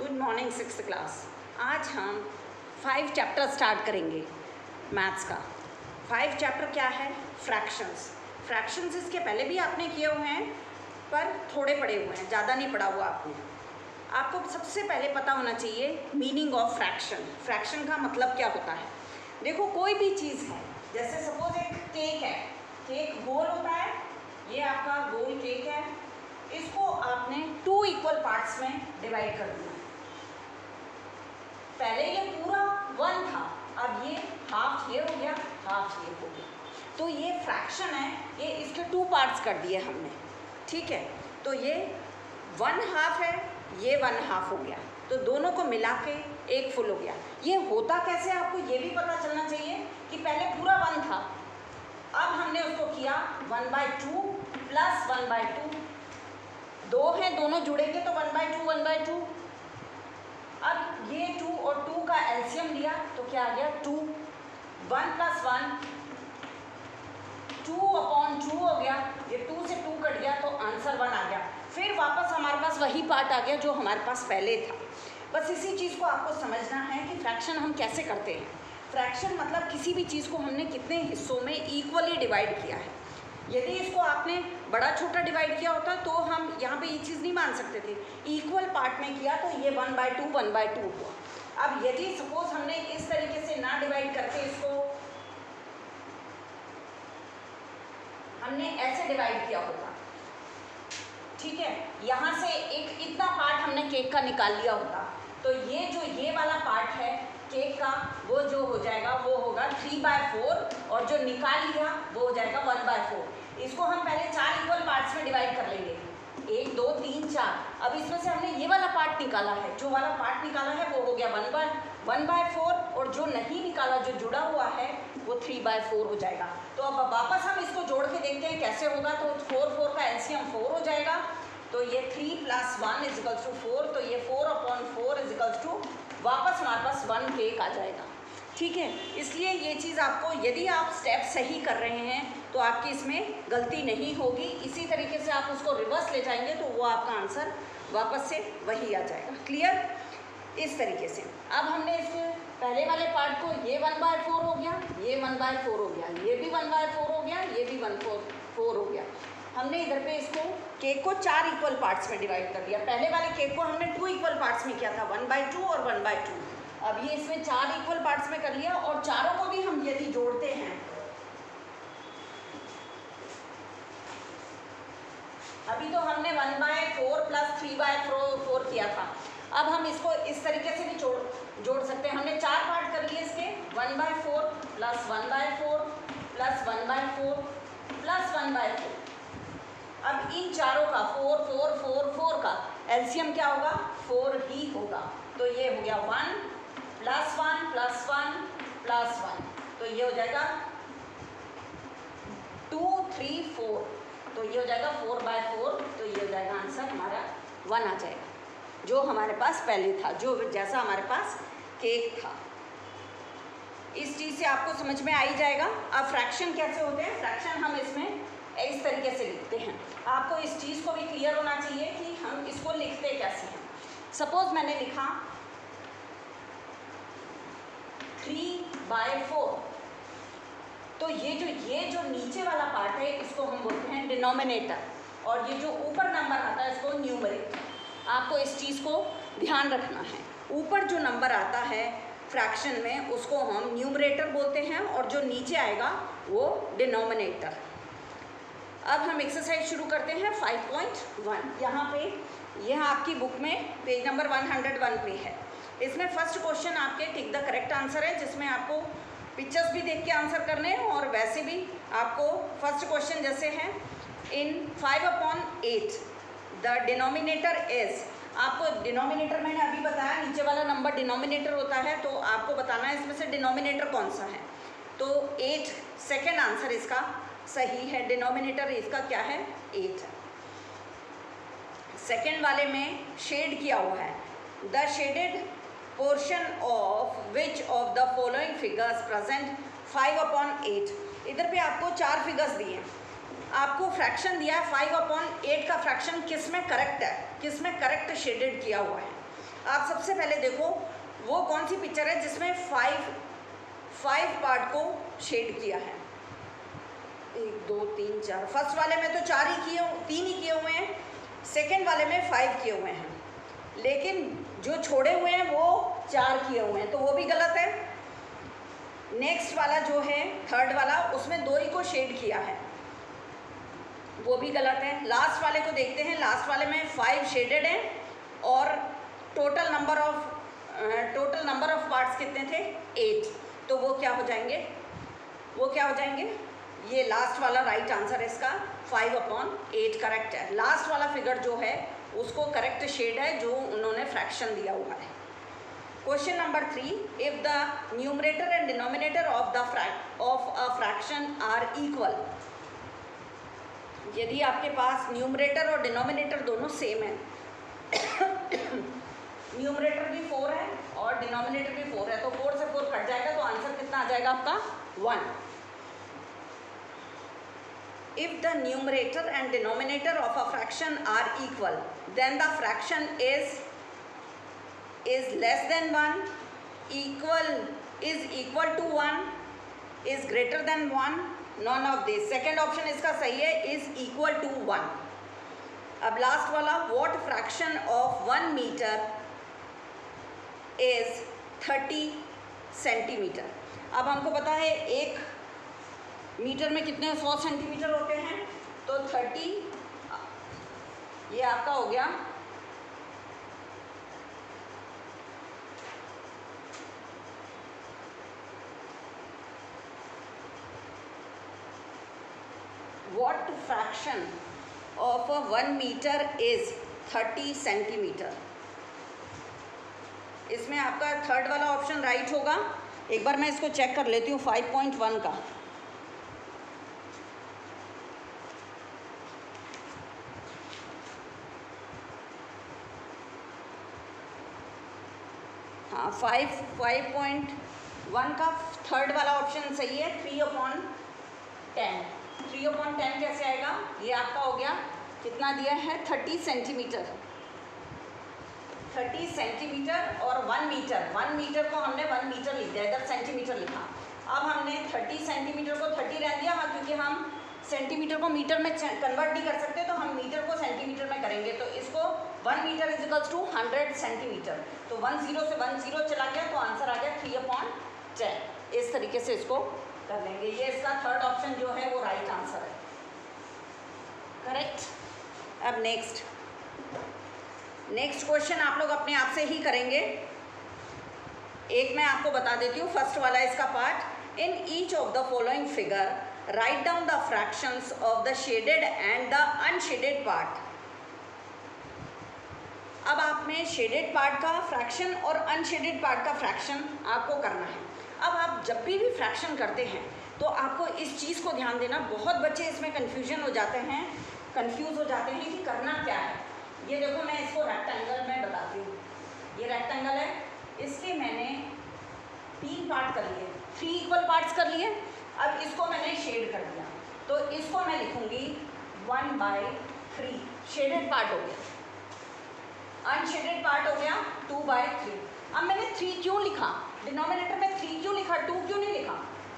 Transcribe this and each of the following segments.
Good morning sixth class. आज हम 5 chapter start करेंगे मैथ्स का। 5 चैप्टर क्या है? फ्रैक्शंस। फ्रैक्शंस इसके पहले भी आपने किए हुए हैं पर थोड़े पढ़े हुए हैं, ज़्यादा नहीं पढ़ा हुआ आपने। आपको सबसे पहले पता होना चाहिए मीनिंग ऑफ फ्रैक्शन। फ्रैक्शन का मतलब क्या होता है? देखो, कोई भी चीज़ है, जैसे सपोज एक केक है, केक गोल होता है, ये आपका गोल केक है, इसको आपने 2 इक्वल पार्ट्स में डिवाइड कर दिया। पहले ये पूरा 1 था, अब ये हाफ ये हो गया, हाफ ये हो गया, तो ये फ्रैक्शन है, ये इसके 2 पार्ट्स कर दिए हमने। ठीक है, तो ये 1 हाफ है, ये 1 हाफ हो गया, तो दोनों को मिला के एक फुल हो गया। ये होता कैसे, आपको ये भी पता चलना चाहिए कि पहले पूरा 1 था, अब हमने उसको किया 1/2 प्लस 1/2। 2 हैं, दोनों जुड़ेंगे तो 1/2 1/2। अब ये 2 और 2 का एलसीएम लिया तो क्या आ गया 2। 1 + 1 2/2 हो गया, ये 2 से 2 कट गया तो आंसर 1 आ गया। फिर वापस हमारे पास वही पार्ट आ गया जो हमारे पास पहले था। बस इसी चीज़ को आपको समझना है कि फ्रैक्शन हम कैसे करते हैं। फ्रैक्शन मतलब किसी भी चीज़ को हमने कितने हिस्सों में इक्वली डिवाइड किया है। यदि इसको आपने बड़ा छोटा डिवाइड किया होता तो हम यहाँ पे ये चीज़ नहीं मान सकते थे। इक्वल पार्ट में किया तो ये 1/2 1/2 हुआ। अब यदि सपोज हमने इस तरीके से ना डिवाइड करके इसको हमने ऐसे डिवाइड किया होता, ठीक है, यहाँ से एक इतना पार्ट हमने केक का निकाल लिया होता, तो ये जो ये वाला पार्ट है केक का, वो जो हो जाएगा वो होगा 3/4 और जो निकाल लिया वो हो जाएगा 1/4। इसको हम पहले 4 इक्वल पार्ट्स में डिवाइड कर लेंगे, 1 2 3 4। अब इसमें से हमने ये वाला पार्ट निकाला है, जो वाला पार्ट निकाला है वो हो गया 1/4 और जो नहीं निकाला, जो जुड़ा हुआ है, वो 3/4 हो जाएगा। तो अब वापस हम इसको जोड़ के देखते हैं कैसे होगा। तो 4 का एलसीएम 4 हो जाएगा, तो ये 3 + 1 = 4, तो ये 4/4 वापस हमारे पास 1 केक आ जाएगा। ठीक है, इसलिए ये चीज़ आपको, यदि आप स्टेप सही कर रहे हैं तो आपकी इसमें गलती नहीं होगी। इसी तरीके से आप उसको रिवर्स ले जाएंगे तो वो आपका आंसर वापस से वही आ जाएगा। क्लियर? इस तरीके से अब हमने इसके पहले वाले पार्ट को, ये 1/4 हो गया, ये 1/4 हो गया, ये भी 1/4 हो गया, ये भी 1/4 हो गया। हमने इधर पे इसको केक को 4 इक्वल पार्ट्स में डिवाइड कर दिया। पहले वाले केक को हमने 2 इक्वल पार्ट्स में किया था, 1/2 और 1/2। अब ये इसमें 4 इक्वल पार्ट्स में कर लिया, और चारों को भी हम यदि जोड़ते हैं, अभी तो हमने 1/4 + 3/4 किया था, अब हम इसको इस तरीके से भी जोड़ सकते हैं। हमने 4 पार्ट कर लिए इसके, 1/4 + 1/4 + 1/4 + 1/4। अब इन चारों का 4 4 4 4 का एलसीएम क्या होगा? 4 ही होगा। तो ये हो गया 1 + 1 + 1 + 1, तो ये हो जाएगा 2 3 4, तो ये हो जाएगा 4/4, तो ये हो जाएगा आंसर हमारा 1 आ जाएगा, जो हमारे पास पहले था, जो जैसा हमारे पास केक था। इस चीज़ से आपको समझ में आ ही जाएगा। अब फ्रैक्शन कैसे होते हैं? फ्रैक्शन हम इसमें इस तरीके से लिखते हैं। आपको इस चीज़ को भी क्लियर होना चाहिए कि हम इसको लिखते कैसे हैं। सपोज मैंने लिखा 3/4, तो ये जो नीचे वाला पार्ट है इसको हम बोलते हैं डिनोमिनेटर, और ये जो ऊपर नंबर आता है इसको न्यूमरेटर। आपको इस चीज़ को ध्यान रखना है। ऊपर जो नंबर आता है फ्रैक्शन में उसको हम न्यूमरेटर बोलते हैं, और जो नीचे आएगा वो डिनोमिनेटर। अब हम एक्सरसाइज शुरू करते हैं 5.1। यहाँ पे यह आपकी बुक में पेज नंबर 101 पे है। इसमें फर्स्ट क्वेश्चन आपके टिक द करेक्ट आंसर है, जिसमें आपको पिक्चर्स भी देख के आंसर करने हैं, और वैसे भी आपको फर्स्ट क्वेश्चन जैसे है, इन 5/8 द डिनोमिनेटर इज। आपको डिनोमिनेटर मैंने अभी बताया, नीचे वाला नंबर डिनोमिनेटर होता है, तो आपको बताना है इसमें से डिनोमिनेटर कौन सा है। तो 8 सेकेंड आंसर इसका सही है। डिनोमिनेटर इसका क्या है? 8 है। सेकेंड वाले में शेड किया हुआ है, the shaded portion of which of the following figures present 5/8। इधर पे आपको 4 फिगर्स दिए, आपको फ्रैक्शन दिया है 5/8 का फ्रैक्शन किस में करेक्ट है, किस में करेक्ट शेडेड किया हुआ है। आप सबसे पहले देखो वो कौन सी पिक्चर है जिसमें फाइव पार्ट को शेड किया है। 1 2 3 4, फर्स्ट वाले में तो 3 ही किए हुए हैं, सेकेंड वाले में 5 किए हुए हैं, लेकिन जो छोड़े हुए हैं वो 4 किए हुए हैं, तो वो भी गलत है। नेक्स्ट वाला जो है थर्ड वाला, उसमें 2 ही को शेड किया है, वो भी गलत है। लास्ट वाले को देखते हैं, लास्ट वाले में 5 शेडेड हैं और टोटल नंबर ऑफ पार्ट्स कितने थे? 8। तो वो क्या हो जाएंगे? ये लास्ट वाला राइट आंसर है इसका, 5/8 करेक्ट है। लास्ट वाला फिगर जो है उसको करेक्ट शेड है जो उन्होंने फ्रैक्शन दिया हुआ है। Question number 3, if the numerator and denominator of a fraction are equal. यदि आपके पास न्यूमरेटर और डिनोमिनेटर दोनों सेम है, न्यूमरेटर भी 4 है और डिनोमिनेटर भी 4 है, तो 4 से 4 कट जाएगा, तो आंसर कितना आ जाएगा आपका? 1। If the numerator and denominator of a fraction are equal, then the fraction is less than 1, is equal to 1, is greater than 1, none of this। Second option इसका सही है, is equal to 1। अब last वाला, what fraction of 1 meter is 30 centimetre. अब हमको पता है 1 metre में कितने 100 सेंटीमीटर होते हैं, तो 30 ये आपका हो गया 1 meter is 30 सेंटीमीटर। इसमें आपका थर्ड वाला ऑप्शन राइट होगा। एक बार मैं इसको चेक कर लेती हूँ 5.1 का। हाँ, 5.1 का थर्ड वाला ऑप्शन सही है। 3/10 कैसे आएगा? ये आपका हो गया, कितना दिया है? 30 सेंटीमीटर। 30 सेंटीमीटर और 1 मीटर को हमने 1 मीटर लिख दिया, इधर सेंटीमीटर लिखा। अब हमने 30 सेंटीमीटर को 30 रहने दिया, हाँ, क्योंकि हम सेंटीमीटर को मीटर में कन्वर्ट नहीं कर सकते, तो हम मीटर को सेंटीमीटर में करेंगे। तो इसको 1 metre is equals to 100 centimetre. तो 10 से 10 चला गया, तो आंसर आ गया 3/10। इस तरीके से इसको कर लेंगे। ये इसका थर्ड ऑप्शन जो है वो राइट आंसर है, करेक्ट। अब नेक्स्ट क्वेश्चन आप लोग अपने आप से ही करेंगे। एक मैं आपको बता देती हूँ, फर्स्ट वाला इसका part. In each of the following figure write down the fractions of the shaded and the unshielded part. अब आप में शेडेड पार्ट का फ्रैक्शन और अनशेडेड पार्ट का फ्रैक्शन आपको करना है। अब आप जब भी फ्रैक्शन करते हैं तो आपको इस चीज़ को ध्यान देना, बहुत बच्चे इसमें कंफ्यूज हो जाते हैं कि करना क्या है। ये देखो, मैं इसको रेक्टेंगल में बताती हूँ। ये रेक्टेंगल है, इसके मैंने 3 पार्ट कर लिए, 3 इक्वल पार्ट्स कर लिए। अब इसको मैंने शेड कर दिया, तो इसको मैं लिखूँगी 1/3। शेडेड पार्ट हो गया, अनशेडेड पार्ट हो गया 2/3। अब मैंने 3 क्यों लिखा? डिनोमिनेटर में 3 क्यों लिखा, 2 क्यों नहीं लिखा?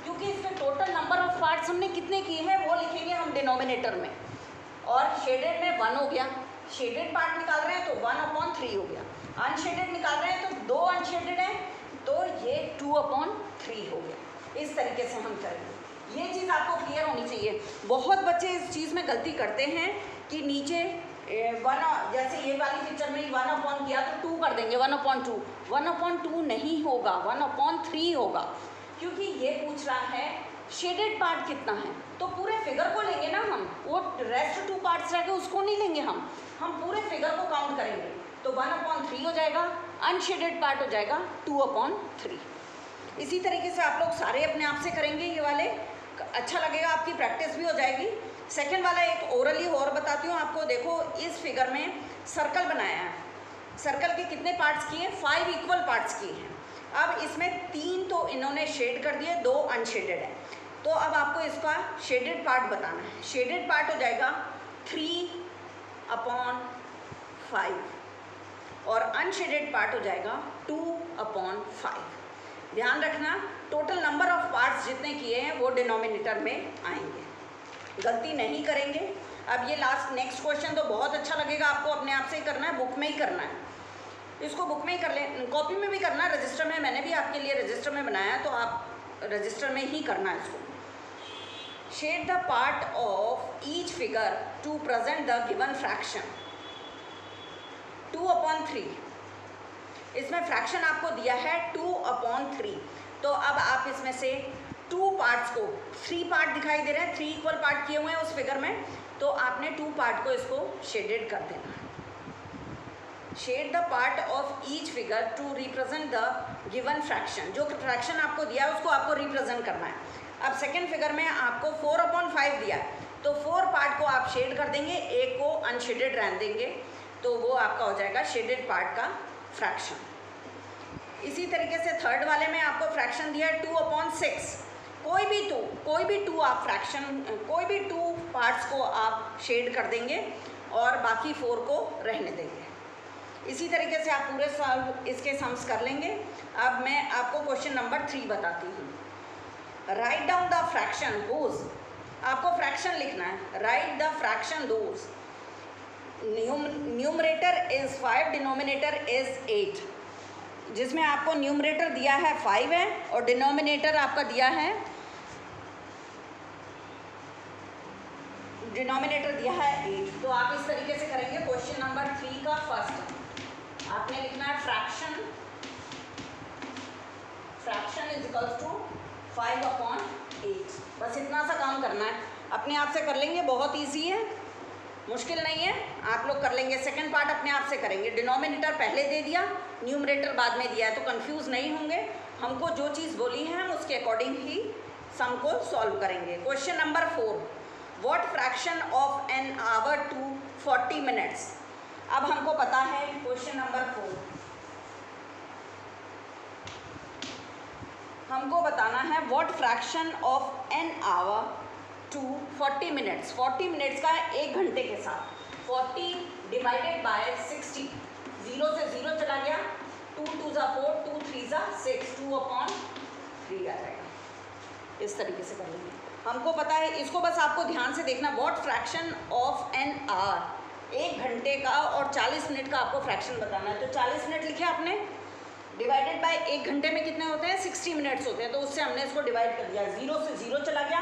क्योंकि इसके टोटल नंबर ऑफ पार्ट्स हमने कितने किए हैं वो लिखेंगे हम डिनोमिनेटर में। और शेडेड में 1 हो गया, शेडेड पार्ट निकाल रहे हैं तो 1/3 हो गया। अनशेडेड निकाल रहे हैं तो 2 अनशेडेड हैं, तो ये 2/3 हो गया। इस तरीके से हम करेंगे। ये चीज़ आपको क्लियर होनी चाहिए। बहुत बच्चे इस चीज़ में गलती करते हैं कि नीचे 1, जैसे ये वाली पिक्चर में 1/, किया तो 2 कर देंगे, 1/2। 1/2 नहीं होगा, 1/3 होगा, क्योंकि ये पूछ रहा है शेडेड पार्ट कितना है। तो पूरे फिगर को लेंगे ना हम, वो रेस्ट 2 पार्ट्स रह गए उसको नहीं लेंगे हम पूरे फिगर को काउंट करेंगे। तो 1/3 हो जाएगा, अनशेडेड पार्ट हो जाएगा 2/3। इसी तरीके से आप लोग सारे अपने आप से करेंगे ये वाले, अच्छा लगेगा, आपकी प्रैक्टिस भी हो जाएगी। सेकंड वाला एक ओरली और बताती हूँ आपको। देखो, इस फिगर में सर्कल बनाया है, सर्कल के कितने पार्ट्स किए? 5 इक्वल पार्ट्स किए हैं। अब इसमें 3 तो इन्होंने शेड कर दिए, 2 अनशेडेड है। तो अब आपको इसका शेडेड पार्ट बताना है। शेडेड पार्ट हो जाएगा 3/5। और अनशेडेड पार्ट हो जाएगा 2/5। ध्यान रखना टोटल नंबर ऑफ पार्ट्स जितने किए हैं वो डिनोमिनेटर में आएंगे, गलती नहीं करेंगे। अब ये लास्ट नेक्स्ट क्वेश्चन तो बहुत अच्छा लगेगा आपको, अपने आप से ही करना है, बुक में ही करना है, इसको बुक में ही कर लें, कॉपी में भी करना है, रजिस्टर में मैंने भी आपके लिए रजिस्टर में बनाया है तो आप रजिस्टर में ही करना है इसको। Shade the part of each figure to present the given fraction 2/3। इसमें फ्रैक्शन आपको दिया है 2/3, तो अब आप इसमें से 2 पार्ट्स को 3 पार्ट दिखाई दे रहे हैं, 3 इक्वल पार्ट किए हुए हैं उस फिगर में, तो आपने 2 पार्ट को इसको शेडेड कर देना है। Shade the part of each figure to represent the given fraction, जो फ्रैक्शन आपको दिया है उसको आपको रिप्रेजेंट करना है। अब सेकेंड फिगर में आपको 4/5 दिया है, तो 4 पार्ट को आप शेड कर देंगे, एक को अनशेडेड रहने देंगे, तो वो आपका हो जाएगा शेडेड पार्ट का फ्रैक्शन। इसी तरीके से थर्ड वाले में आपको फ्रैक्शन दिया है 2/6, कोई भी टू आप फ्रैक्शन, कोई भी 2 पार्ट्स को आप शेड कर देंगे और बाकी 4 को रहने देंगे। इसी तरीके से आप पूरे सॉल्व इसके सम्स कर लेंगे। अब मैं आपको क्वेश्चन नंबर 3 बताती हूँ। Write down the fraction those, आपको फ्रैक्शन लिखना है, right the fraction those numerator is 5, denominator is 8, जिसमें आपको न्यूमरेटर दिया है 5 है और डिनोमिनेटर आपका दिया है, डिनोमिनेटर दिया है 8। तो आप इस तरीके से करेंगे। क्वेश्चन नंबर 3 का फर्स्ट आपने लिखना है फ्रैक्शन इज इक्वल्स टू 5/8। बस इतना सा काम करना है, अपने आप से कर लेंगे, बहुत इजी है, मुश्किल नहीं है, आप लोग कर लेंगे। सेकंड पार्ट अपने आप से करेंगे, डिनोमिनेटर पहले दे दिया, न्यूमरेटर बाद में दिया है, तो कंफ्यूज नहीं होंगे। हमको जो चीज़ बोली है हम उसके अकॉर्डिंग ही सम को सॉल्व करेंगे। Question number 4, what fraction of an hour to 40 minutes. अब हमको पता है क्वेश्चन नंबर 4 हमको बताना है what fraction of an hour to 40 minutes. 40 minutes का 1 घंटे के साथ 40 डिवाइडेड बाय 60, 0 से 0 चला गया, 2 2 ज़ा 4, 2 3 ज़ा 6, 2/3 आ जाएगा। इस तरीके से कर लेंगे। हमको पता है, इसको बस आपको ध्यान से देखना, what fraction of an our, 1 घंटे का और 40 मिनट का आपको फ्रैक्शन बताना है। तो 40 मिनट लिखे आपने, डिवाइडेड बाय 1 घंटे में कितने होते हैं, 60 मिनट्स होते हैं, तो उससे हमने इसको डिवाइड कर दिया, 0 से 0 चला गया,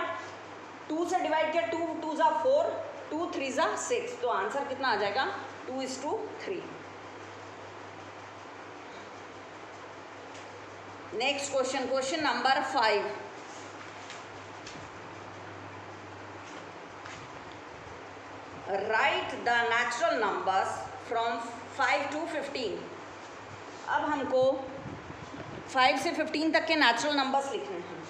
2 से डिवाइड किया, 2 2 ज़ा 4, 2 3 ज़ा 6, तो आंसर कितना आ जाएगा 2:3। Next question, question number 5, right the natural numbers from 5 to 15। अब हमको 5 से 15 तक के नेचुरल नंबर्स लिखने हैं।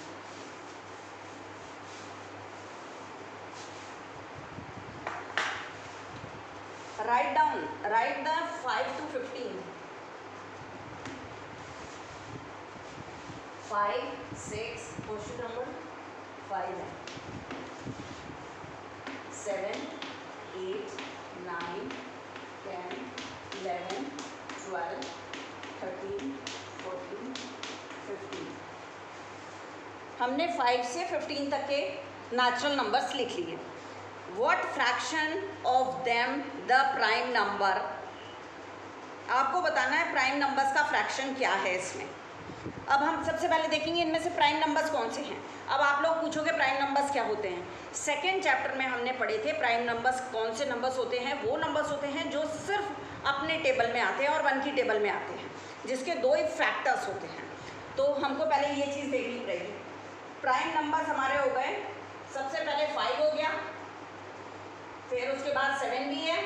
Right the 5 to 15, 5 6, question number 5 है, 7 8 9 10 11 12 13 14 15। हमने 5 से 15 तक के नेचुरल नंबर्स लिख लिए। What fraction of them the prime number, आपको बताना है प्राइम नंबर्स का फ्रैक्शन क्या है इसमें। अब हम सबसे पहले देखेंगे इनमें से प्राइम नंबर्स कौन से हैं। अब आप लोग पूछोगे प्राइम नंबर्स क्या होते हैं, सेकेंड चैप्टर में हमने पढ़े थे प्राइम नंबर्स कौन से नंबर्स होते हैं। वो नंबर्स होते हैं जो सिर्फ अपने टेबल में आते हैं और 1 की टेबल में आते हैं, जिसके 2 ही फैक्टर्स होते हैं। तो हमको पहले ये चीज़ देखनी पड़ेगी। प्राइम नंबर्स हमारे हो गए, सबसे पहले 5 हो गया, फिर उसके बाद 7 भी है,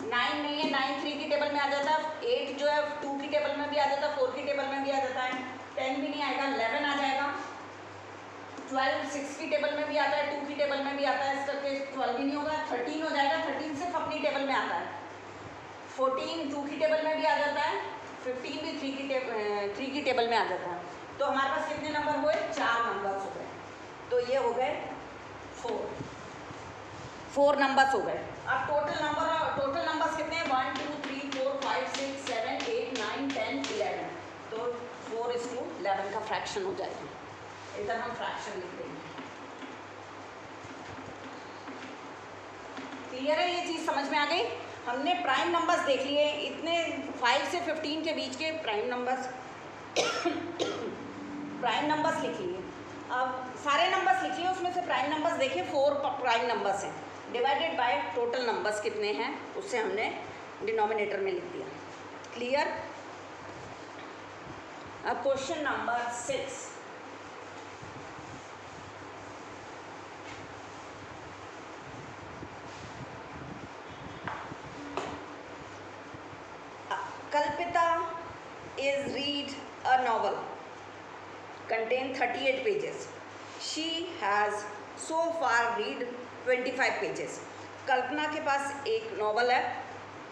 9 नहीं है, 9 3 की टेबल में आ जाता है, 8 जो है 2 की टेबल में भी आ जाता है, 4 की टेबल में भी आ जाता है, 10 भी नहीं आएगा, 11 आ जाएगा, 12 6 की टेबल में भी आता है, 2 की टेबल में भी आता है, इस करके 12 भी नहीं होगा, 13 हो जाएगा, 13 सिर्फ अपनी टेबल में आता है, 14 2 की टेबल में भी आ जाता है, 15 भी 3 की टेबल में आ जाता है। तो हमारे पास कितने नंबर हुए, 4 नंबर्स हो गए। तो ये हो गए 4 नंबर्स हो गए। अब टोटल नंबर्स कितने हैं, 1 2 3 4 5 6 7 8 9 10 11, तो 4:11 का फ्रैक्शन हो जाएगा। इधर हम फ्रैक्शन लिख देंगे। क्लियर है, ये चीज़ समझ में आ गई। हमने प्राइम नंबर्स देख लिए, इतने 5 से 15 के बीच के प्राइम नंबर्स प्राइम नंबर्स लिख लिए। अब सारे नंबर्स लिख लिए, उसमें से प्राइम नंबर्स देखिए 4 प्राइम नंबर्स हैं, डिवाइडेड बाय टोटल नंबर्स कितने हैं उससे हमने डिनोमिनेटर में लिख दिया। क्लियर। अब question number 6, Kalpita is read a novel, contain 38 pages. She has so far read 25 pages. कल्पना के पास एक नॉवल है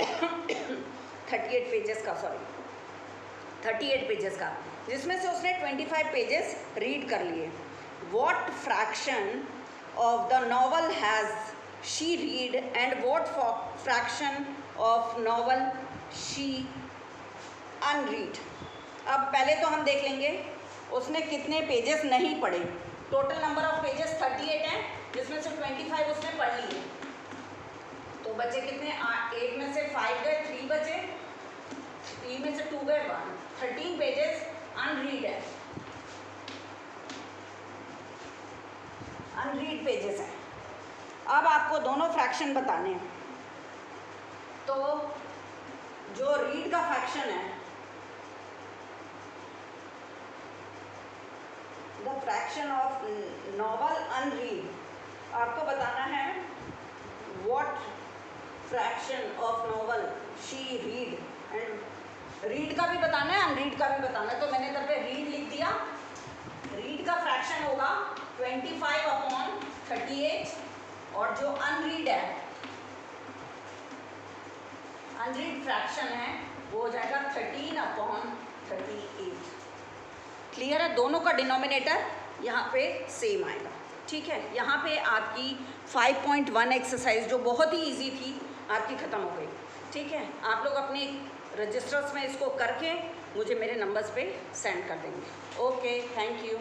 38 पेजेस का, 38 पेजेस का, जिसमें से उसने 25 पेजेस रीड कर लिए। What fraction of the novel has she read and what fraction of novel she unread. अब पहले तो हम देख लेंगे उसने कितने पेजेस नहीं पढ़े। टोटल नंबर ऑफ पेजेस 38 हैं, जिसमें से 25 उसने पढ़ लिए, तो बचे कितने? 8 में से 5 गए, 3 बचे, 3 में से 2 गए, 1, 13 पेजेस अनरीड है, अनरीड पेजेस हैं। अब आपको दोनों फ्रैक्शन बताने हैं, तो जो रीड का फ्रैक्शन है, the fraction of novel unread, आपको बताना है what fraction of novel she read, and read का भी बताना है, अनरीड का भी बताना है। तो मैंने इधर पे रीड लिख दिया। रीड का फ्रैक्शन होगा 25/38, और जो अनरीड है, अनरीड फ्रैक्शन है, वो हो जाएगा 13/38। क्लियर है, दोनों का डिनोमिनेटर यहाँ पे सेम आएगा। ठीक है, यहाँ पे आपकी 5.1 एक्सरसाइज जो बहुत ही इजी थी आपकी ख़त्म हो गई। ठीक है, आप लोग अपने रजिस्टर्स में इसको करके मुझे मेरे नंबर्स पे सेंड कर देंगे। Okay, thank you.